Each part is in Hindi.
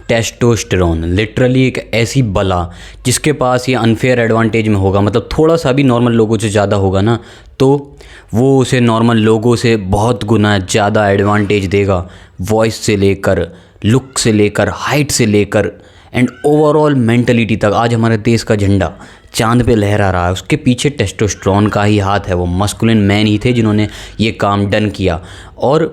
टेस्टोस्टेरोन लिटरली एक ऐसी बला जिसके पास ये अनफेयर एडवांटेज में होगा, मतलब थोड़ा सा भी नॉर्मल लोगों से ज़्यादा होगा ना, तो वो उसे नॉर्मल लोगों से बहुत गुना ज़्यादा एडवांटेज देगा। वॉइस से लेकर, लुक से लेकर, हाइट से लेकर एंड ओवरऑल मेंटलिटी तक। आज हमारे देश का झंडा चांद पे लहरा रहा है, उसके पीछे टेस्टोस्टेरोन का ही हाथ है। वो मस्कुलिन मैन ही थे जिन्होंने ये काम डन किया। और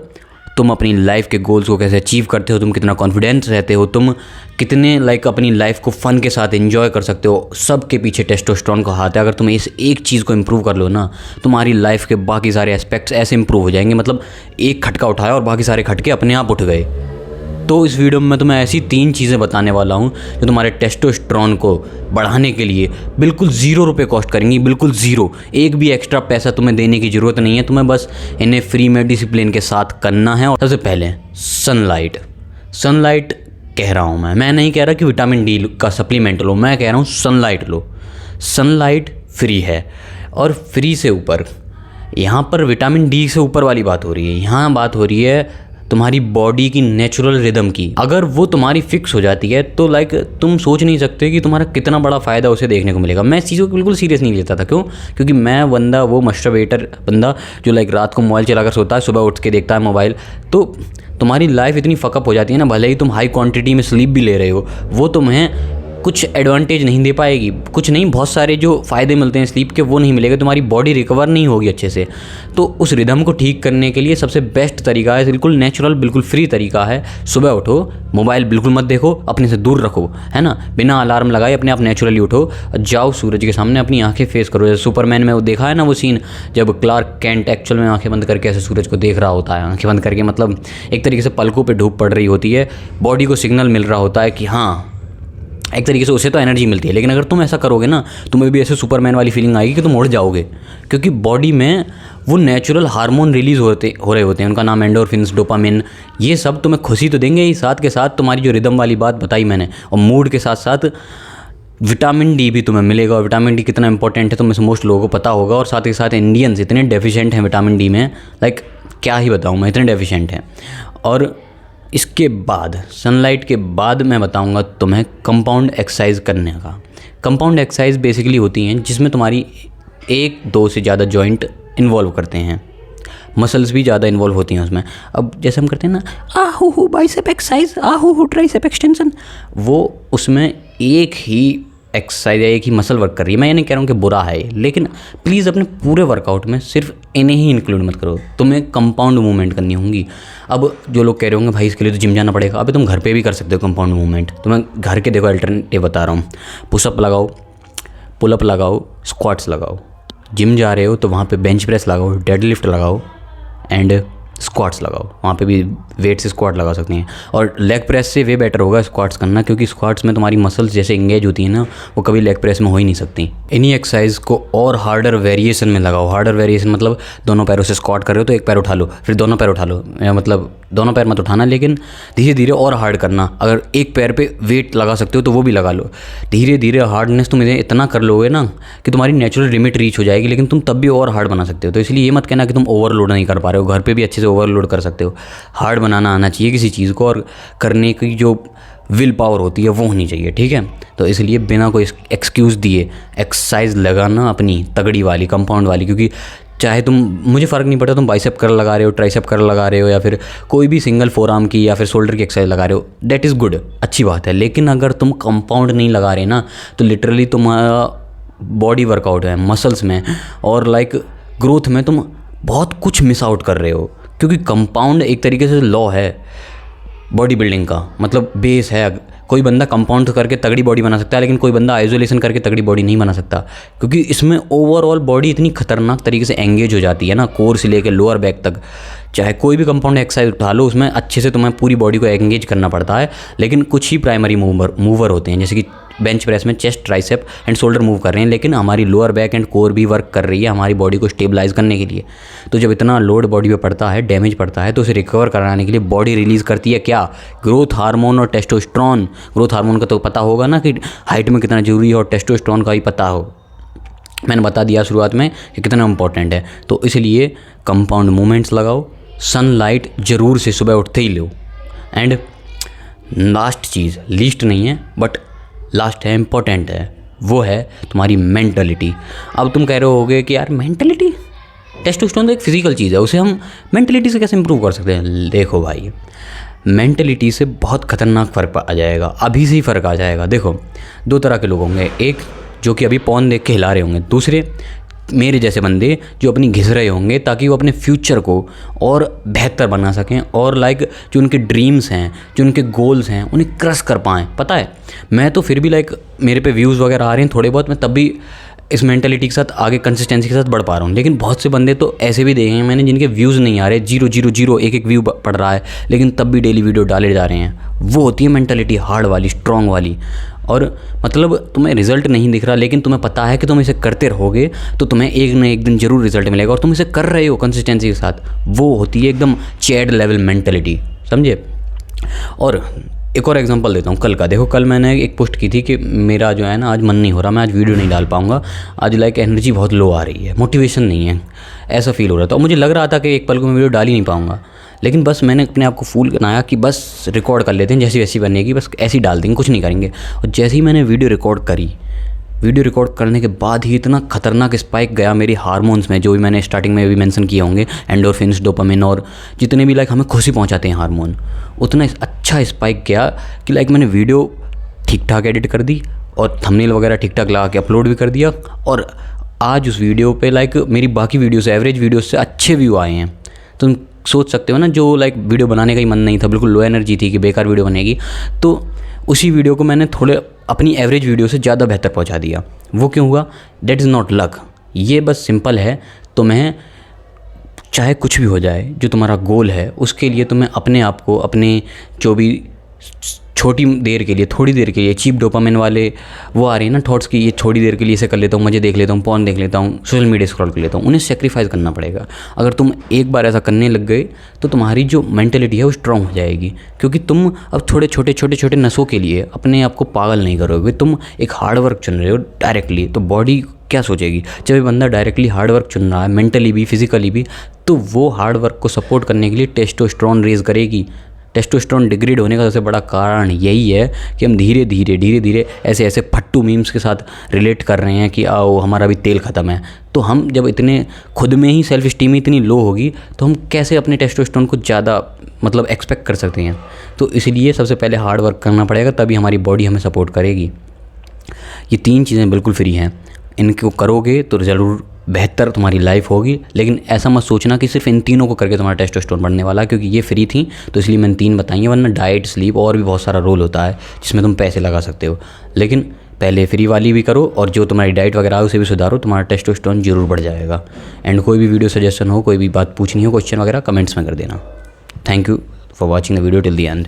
तुम अपनी लाइफ के गोल्स को कैसे अचीव करते हो, तुम कितना कॉन्फिडेंस रहते हो, तुम कितने अपनी लाइफ को फ़न के साथ एंजॉय कर सकते हो, सब के पीछे टेस्टोस्टेरोन का हाथ है। अगर तुम इस एक चीज़ को इम्प्रूव कर लो ना, तुम्हारी लाइफ के बाकी सारे एस्पेक्ट्स ऐसे इम्प्रूव हो जाएंगे। मतलब एक खटका उठाया और बाकी सारे खटके अपने आप उठ गए। तो इस वीडियो में मैं तुम्हें ऐसी 3 चीज़ें बताने वाला हूँ जो तुम्हारे टेस्टोस्टेरोन को बढ़ाने के लिए बिल्कुल 0 रुपये कॉस्ट करेंगी, बिल्कुल 0। एक भी एक्स्ट्रा पैसा तुम्हें देने की ज़रूरत नहीं है, तुम्हें बस इन्हें फ्री में डिसिप्लिन के साथ करना है। और सबसे पहले सनलाइट कह रहा हूँ मैं नहीं कह रहा कि विटामिन डी का सप्लीमेंट लो, मैं कह रहा हूँ सनलाइट लो। सनलाइट फ्री है और फ्री से ऊपर, यहाँ पर विटामिन डी से ऊपर वाली बात हो रही है। यहाँ बात हो रही है तुम्हारी बॉडी की नेचुरल रिदम की। अगर वो तुम्हारी फिक्स हो जाती है तो तुम सोच नहीं सकते कि तुम्हारा कितना बड़ा फ़ायदा उसे देखने को मिलेगा। मैं इस चीज़ को बिल्कुल सीरियस नहीं लेता था। क्यों? क्योंकि मैं वो मस्टरबेटर बंदा जो रात को मोबाइल चलाकर सोता है, सुबह उठ के देखता है मोबाइल। तो तुम्हारी लाइफ इतनी फकअप हो जाती है ना, भले ही तुम हाई क्वांटिटी में स्लीप भी ले रहे हो, वो तुम्हें कुछ एडवांटेज नहीं दे पाएगी। कुछ नहीं, बहुत सारे जो फ़ायदे मिलते हैं स्लीप के वो नहीं मिलेगा, तुम्हारी बॉडी रिकवर नहीं होगी अच्छे से। तो उस रिदम को ठीक करने के लिए सबसे बेस्ट तरीका है, बिल्कुल नेचुरल, बिल्कुल फ्री तरीका है, सुबह उठो, मोबाइल बिल्कुल मत देखो, अपने से दूर रखो, है ना, बिना अलार्म लगाए अपने आप नेचुरली उठो, जाओ सूरज के सामने अपनी आंखें फेस करो। जैसे सुपरमैन में वो देखा है ना वो सीन, जब क्लार्क कैंट एक्चुअल में आंखें बंद करके ऐसे सूरज को देख रहा होता है, आंखें बंद करके, मतलब एक तरीके से पलकों पे धूप पड़ रही होती है, बॉडी को सिग्नल मिल रहा होता है कि हाँ, एक तरीके से उसे तो एनर्जी मिलती है। लेकिन अगर तुम ऐसा करोगे ना, तुम्हें भी ऐसे सुपरमैन वाली फीलिंग आएगी कि तुम उड़ जाओगे, क्योंकि बॉडी में वो नेचुरल हार्मोन रिलीज़ हो रहे होते हैं, उनका नाम एंडोर्फिन्स, डोपामिन। ये सब तुम्हें खुशी तो देंगे ही, साथ के साथ तुम्हारी जो रिदम वाली बात बताई मैंने, और मूड के साथ साथ विटामिन डी भी तुम्हें मिलेगा। और विटामिन डी कितना इंपॉर्टेंट है तो में से मोस्ट लोगों को पता होगा। और साथ के साथ इंडियंस इतने डेफिशिएंट हैं विटामिन डी में, क्या ही बताऊँ मैं, इतने डेफिशिएंट हैं। और इसके बाद, सनलाइट के बाद मैं बताऊंगा तुम्हें कंपाउंड एक्सरसाइज करने का। कंपाउंड एक्सरसाइज बेसिकली होती हैं जिसमें तुम्हारी 1-2 से ज़्यादा जॉइंट इन्वॉल्व करते हैं, मसल्स भी ज़्यादा इन्वॉल्व होती हैं उसमें। अब जैसे हम करते हैं ना, आहू बाइसेप एक्सरसाइज, आहू ट्राइसेप एक्सटेंशन, वो उसमें एक ही एक्सरसाइज या एक ही मसल वर्क कर रही है। मैं ये नहीं कह रहा हूँ कि बुरा है, लेकिन प्लीज़ अपने पूरे वर्कआउट में सिर्फ इन्हें ही इंक्लूड मत करो, तुम्हें कंपाउंड मूवमेंट करनी होंगी। अब जो लोग कह रहे होंगे भाई इसके लिए तो जिम जाना पड़ेगा, अबे तुम घर पे भी कर सकते हो कंपाउंड मूवमेंट। तो मैं घर के देखो अल्टरनेटिव बता रहा हूँ, पुशअप लगाओ, पुलअप लगाओ, स्क्वाट्स लगाओ। जिम जा रहे हो तो वहाँ पे बेंच प्रेस लगाओ, डेडलिफ्ट लगाओ एंड स्क्वाट्स लगाओ। वहाँ पे भी वेट से स्क्वाट लगा सकती हैं। और लेग प्रेस से वे बेटर होगा स्क्वाट्स करना, क्योंकि स्क्वाट्स में तुम्हारी मसल्स जैसे इंगेज होती हैं ना, वो कभी लेग प्रेस में हो ही नहीं सकती। इन्हीं एक्सरसाइज को और हार्डर वेरिएशन में लगाओ। हार्डर वेरिएशन मतलब दोनों पैरों से स्क्वाट कर रहे हो तो एक पैर उठा लो, फिर दोनों पैर उठा लो, मतलब दोनों पैर मत उठाना, लेकिन धीरे धीरे और हार्ड करना। अगर एक पैर पे वेट लगा सकते हो तो वो भी लगा लो। धीरे धीरे हार्डनेस तुम इतना कर लोगे ना कि तुम्हारी नेचुरल लिमिट रीच हो जाएगी, लेकिन तुम तब भी और हार्ड बना सकते हो। तो इसलिए ये मत कहना कि तुम ओवरलोड नहीं कर पा रहे हो, घर पे भी अच्छे से ओवरलोड कर सकते हो। हार्ड बनाना आना चाहिए किसी चीज़ को, और करने की जो विल पावर होती है वो होनी चाहिए, ठीक है। तो इसलिए बिना कोई एक्सक्यूज़ दिए एक्सरसाइज लगाना अपनी तगड़ी वाली, कंपाउंड वाली। क्योंकि चाहे मुझे फ़र्क नहीं पड़ता तुम बाइसेप कर लगा रहे हो, ट्राइसेप कर लगा रहे हो, या फिर कोई भी सिंगल फोर आर्म की या फिर शोल्डर की एक्सरसाइज लगा रहे हो, दैट इज़ गुड, अच्छी बात है। लेकिन अगर तुम कंपाउंड नहीं लगा रहे ना, तो लिटरली तुम्हारा बॉडी वर्कआउट है, मसल्स में और ग्रोथ में तुम बहुत कुछ मिस आउट कर रहे हो। क्योंकि कंपाउंड एक तरीके से लॉ है बॉडी बिल्डिंग का, मतलब बेस है। कोई बंदा कंपाउंड करके तगड़ी बॉडी बना सकता है, लेकिन कोई बंदा आइसोलेशन करके तगड़ी बॉडी नहीं बना सकता, क्योंकि इसमें ओवरऑल बॉडी इतनी खतरनाक तरीके से एंगेज हो जाती है ना, कोर से लेकर लोअर बैक तक। चाहे कोई भी कंपाउंड एक्सरसाइज उठा लो, उसमें अच्छे से तुम्हें पूरी बॉडी को एंगेज करना पड़ता है। लेकिन कुछ ही प्राइमरी मूवर होते हैं, जैसे कि बेंच प्रेस में chest, tricep and shoulder move कर रहे हैं, लेकिन हमारी लोअर बैक एंड कोर भी वर्क कर रही है हमारी बॉडी को स्टेबलाइज करने के लिए। तो जब इतना लोड बॉडी पे पड़ता है, डैमेज पड़ता है, तो उसे रिकवर कराने के लिए बॉडी रिलीज़ करती है क्या? ग्रोथ हार्मोन और टेस्टोस्टेरोन। ग्रोथ हार्मोन का तो पता होगा ना कि हाइट में कितना जरूरी है, और टेस्टोस्टेरोन का ही पता हो, मैंने बता दिया शुरुआत में कि कितना इंपॉर्टेंट है। तो इसलिए कंपाउंड मूवमेंट्स लगाओ, सनलाइट ज़रूर से सुबह उठते ही लो, एंड लास्ट चीज़, लीस्ट नहीं है बट लास्ट है, इम्पोर्टेंट है, वो है तुम्हारी मेंटलिटी। अब तुम कह रहे होगे कि यार मेंटलिटी, टेस्टोस्टेरोन तो एक फिजिकल चीज़ है, उसे हम मेंटलिटी से कैसे इंप्रूव कर सकते हैं? देखो भाई, मेंटलिटी से बहुत ख़तरनाक फ़र्क आ जाएगा, अभी से ही फ़र्क आ जाएगा। देखो, दो तरह के लोग होंगे, एक जो कि अभी पॉन देख के हिला रहे होंगे, दूसरे मेरे जैसे बंदे जो अपनी घिस रहे होंगे ताकि वो अपने फ्यूचर को और बेहतर बना सकें और लाइक जो उनके ड्रीम्स हैं, जो उनके गोल्स हैं, उन्हें क्रश कर पाएँ। पता है, मैं तो फिर भी लाइक मेरे पे व्यूज़ वगैरह आ रहे हैं थोड़े बहुत, मैं तब भी इस मेंटलिटी के साथ आगे कंसिस्टेंसी के साथ बढ़ पा रहा हूँ। लेकिन बहुत से बंदे तो ऐसे भी देखे हैं मैंने जिनके व्यूज़ नहीं आ रहे, 0 एक व्यू पड़ रहा है, लेकिन तब भी डेली वीडियो डाले जा रहे हैं। वो होती है मेंटलिटी हार्ड वाली, स्ट्रॉन्ग वाली। और मतलब तुम्हें रिजल्ट नहीं दिख रहा, लेकिन तुम्हें पता है कि तुम इसे करते रहोगे तो तुम्हें एक न एक दिन ज़रूर रिजल्ट मिलेगा, और तुम इसे कर रहे हो कंसिस्टेंसी के साथ। वो होती है एकदम चैड लेवल मेंटलिटी, समझे? और एक और एग्जांपल देता हूँ कल का। देखो, कल मैंने एक पोस्ट की थी कि मेरा जो है ना आज मन नहीं हो रहा, मैं आज वीडियो नहीं डाल पाऊँगा, आज लाइक एनर्जी बहुत लो आ रही है, मोटिवेशन नहीं है, ऐसा फील हो रहा था। और मुझे लग रहा था कि एक पल को मैं वीडियो डाल ही नहीं पाऊँगा, लेकिन बस मैंने अपने आप को फूल बनाया कि बस रिकॉर्ड कर लेते हैं, जैसी वैसी बनेगी बस ऐसी डाल देंगे, कुछ नहीं करेंगे। और जैसे ही मैंने वीडियो रिकॉर्ड करी, वीडियो रिकॉर्ड करने के बाद ही इतना खतरनाक स्पाइक गया मेरी हार्मोन्स में, जो भी मैंने स्टार्टिंग में भी मेंशन किए होंगे, एंडोर्फिन्स, डोपामिन और जितने भी लाइक हमें खुशी पहुंचाते हैं हार्मोन, उतना अच्छा स्पाइक गया कि लाइक मैंने वीडियो ठीक ठाक एडिट कर दी और थंबनेल वगैरह ठीक ठाक लगा के अपलोड भी कर दिया। और आज उस वीडियो पे लाइक मेरी बाकी वीडियो से, एवरेज वीडियो से अच्छे व्यू आए हैं। तुम सोच सकते हो ना, जो लाइक वीडियो बनाने का ही मन नहीं था, बिल्कुल लो एनर्जी थी कि बेकार वीडियो बनेगी, तो उसी वीडियो को मैंने थोड़े अपनी एवरेज वीडियो से ज़्यादा बेहतर पहुंचा दिया। वो क्यों हुआ? दैट इज़ नॉट लक, ये बस सिंपल है। तुम्हें चाहे कुछ भी हो जाए, जो तुम्हारा गोल है उसके लिए तुम्हें अपने आप को, अपने जो भी छोटी देर के लिए, थोड़ी देर के लिए, चीप डोपामिन वाले वो आ रहे हैं ना थॉट्स की, ये थोड़ी देर के लिए इसे कर लेता हूँ, मज़े देख लेता हूँ, पॉर्न देख लेता हूँ, सोशल मीडिया स्क्रॉल कर लेता हूँ, उन्हें सेक्रीफाइस करना पड़ेगा। अगर तुम एक बार ऐसा करने लग गए तो तुम्हारी जो मेंटलिटी है वो स्ट्रॉन्ग हो जाएगी, क्योंकि तुम अब छोटे नशों के लिए अपने आप को पागल नहीं करोगे। तुम एक हार्ड वर्क चुन रहे हो डायरेक्टली, तो बॉडी क्या सोचेगी? जब ये बंदा डायरेक्टली हार्ड वर्क चुन रहा है, मेंटली भी फिजिकली भी, तो वो हार्ड वर्क को सपोर्ट करने के लिए टेस्टोस्टेरोन रेज करेगी। टेस्टोस्टेरोन डिग्रेड होने का सबसे बड़ा कारण यही है कि हम धीरे धीरे ऐसे फट्टू मीम्स के साथ रिलेट कर रहे हैं कि आओ हमारा भी तेल ख़त्म है। तो हम जब इतने खुद में ही सेल्फ स्टीम इतनी लो होगी तो हम कैसे अपने टेस्टोस्टेरोन को ज़्यादा मतलब एक्सपेक्ट कर सकते हैं? तो इसलिए सबसे पहले हार्ड वर्क करना पड़ेगा, तभी हमारी बॉडी हमें सपोर्ट करेगी। ये 3 चीज़ें बिल्कुल फ्री हैं, इनको करोगे तो ज़रूर बेहतर तुम्हारी लाइफ होगी। लेकिन ऐसा मत सोचना कि सिर्फ इन तीनों को करके तुम्हारा टेस्टोस्टेरोन बढ़ने वाला, क्योंकि ये फ्री थी तो इसलिए मैंने 3 बताई हैं, वरना डाइट, स्लीप और भी बहुत सारा रोल होता है जिसमें तुम पैसे लगा सकते हो। लेकिन पहले फ्री वाली भी करो और जो तुम्हारी डाइट वगैरह है उसे भी सुधारो, तुम्हारा टेस्टोस्टेरोन जरूर बढ़ जाएगा। एंड कोई भी वीडियो सजेशन हो, कोई भी बात पूछनी हो, क्वेश्चन वगैरह कमेंट्स में कर देना। Thank you for watching the video till the end.